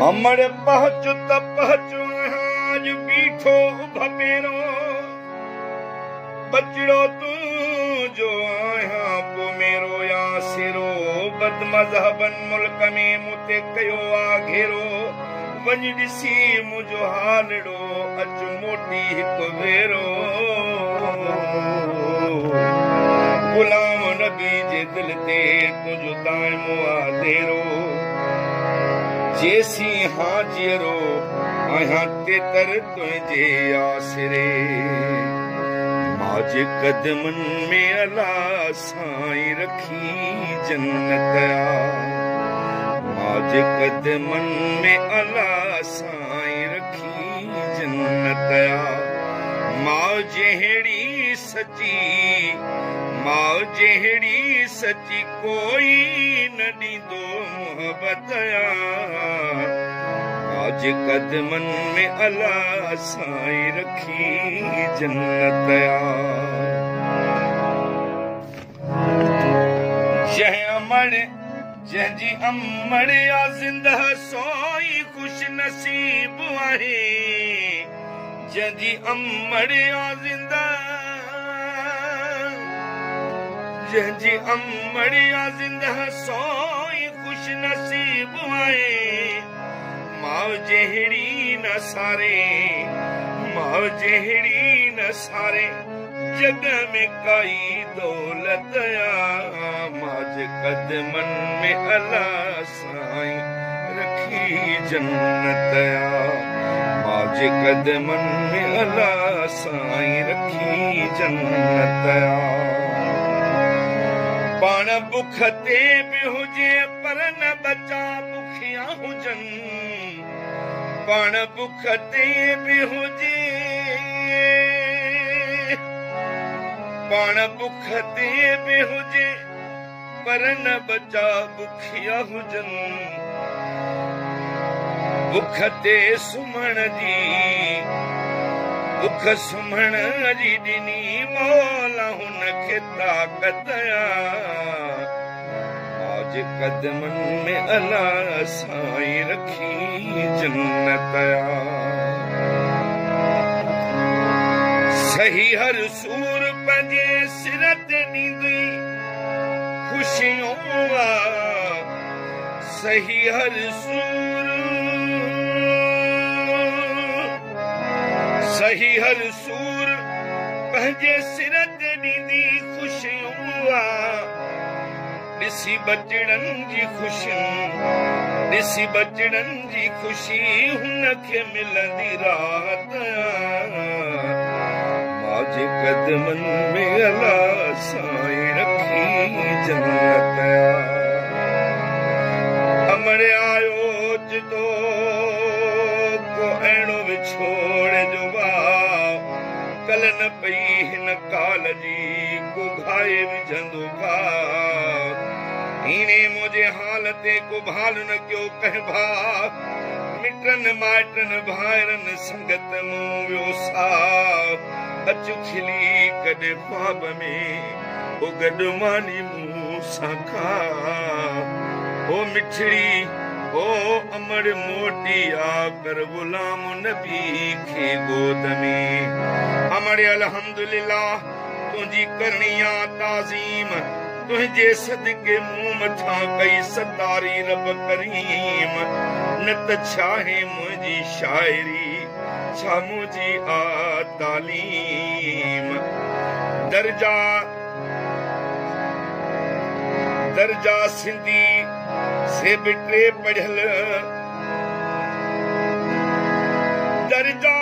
अमर पहुँचु त पहुँचु आज बीठो भपेरो बचड़ो तू जो आया पो मेरो या सिरो बद मजहबन मुल्क में मुते कयो आघेरो वञ ॾिसी मुंहिंजो हालड़ो अच मोटी हिकु भेरो गुलाम नबी जे दिल ते तुंहिंजो दाइमो आधेरो जैसी हाजिरो आया तेतर तुझे आसरे माजे कदमन में अल्लाह साईं रखी जन्नत माजे कदमन में अल्लाह साईं रखी जन्नत मां जहिड़ी सची कोई न ॾींदो मोहब्बत आज कदमन में अल्लाह साईं रखी जन्नत जंहिंजी अमड़ या ज़िंदह सोई खुश नसीब आहे जंहिंजी अमड़ या ज़िंदह सोई खुश नसीब आहे मां जहिड़ी न सारे जग में काई दौलत माज कदमन में अल्लाह साईं रखी जन्नत माज कदमन में अल्लाह साईं रखी जन्नत पाण बुख ते बि हुजे पर न बचा बुखिया हुजनि पाण बुख ते बि हुजे पर न बचा बुखिया हुजनि बुख ते सुम्हण जी ॾिनी मौला हुनखे ताक़त आज कदमन में अल्लाह साईं रखी जन्नत सही हर सूर पंहिंजे सिर ते ॾींदी खुशियूं सही हर सूर पंहिंजे सिर ते ॾींदी खुशियूं ॾिसी बचड़नि जी ख़ुशी हुनखे मिलंदी राहत माज कदमन में अल्लाह साईं रखी जन्नत अमड़ आयो जितो को अहिड़ो विछोड़ जो कल न पई हिन काल जी को घाए विझंदो हीने मुझे हाल ते को भाल न क्यों कह भा मिटन माइटन भाइरन संगत मूं वियो सा अचु खिली कॾे ख्वाब में ओ गॾु मानी मूं सां खा ओ मिठड़ी ओ अमड़ मोटी आ कर गुलाम नबी खे गोद में अमड़ अल्हम्दुलिल्लाह तुंहिंजी करणी आ ताज़ीम तुझे सदके मुंह मथा कई सतारी रब करीम न त छाहे मुंहिंजी शायरी छा मुंहिंजी आ तालीम दर्जा सिंधी से बिटे पढ़ियल दर्जा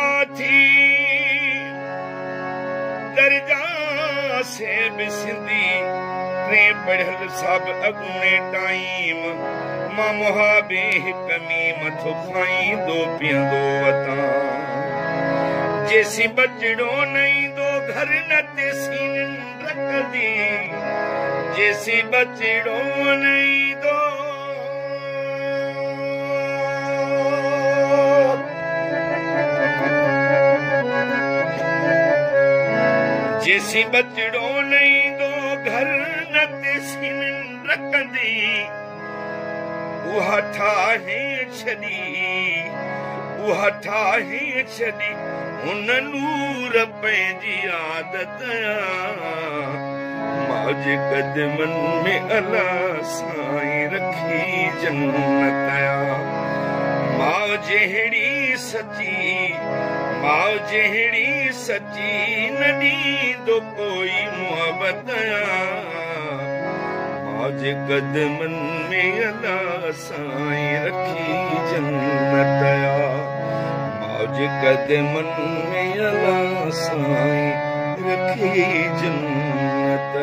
से भी सिंधी पढ़ियल सब अगुणे टाइम मां मुहाबे हिकमी मथो खाईंदो पीअंदो वतां जेसी बचड़ो नईंदो घर न तेसी निंड रखंदी जेसी बचड़ो नईंदो जेसी बचड़ो नईंदो घर न तेसी निंड रखंदी उहा ठाहे छॾी हुन नूर पंहिंजी आदत माजे कदमनि में अला साईं रखी जन्नत मां जहिड़ी सची न ॾींदो कोई मुहबत माजे कदमनि में अला साईं रखी जन्नत माजे कदमनि में अला साईं रखी जन्नत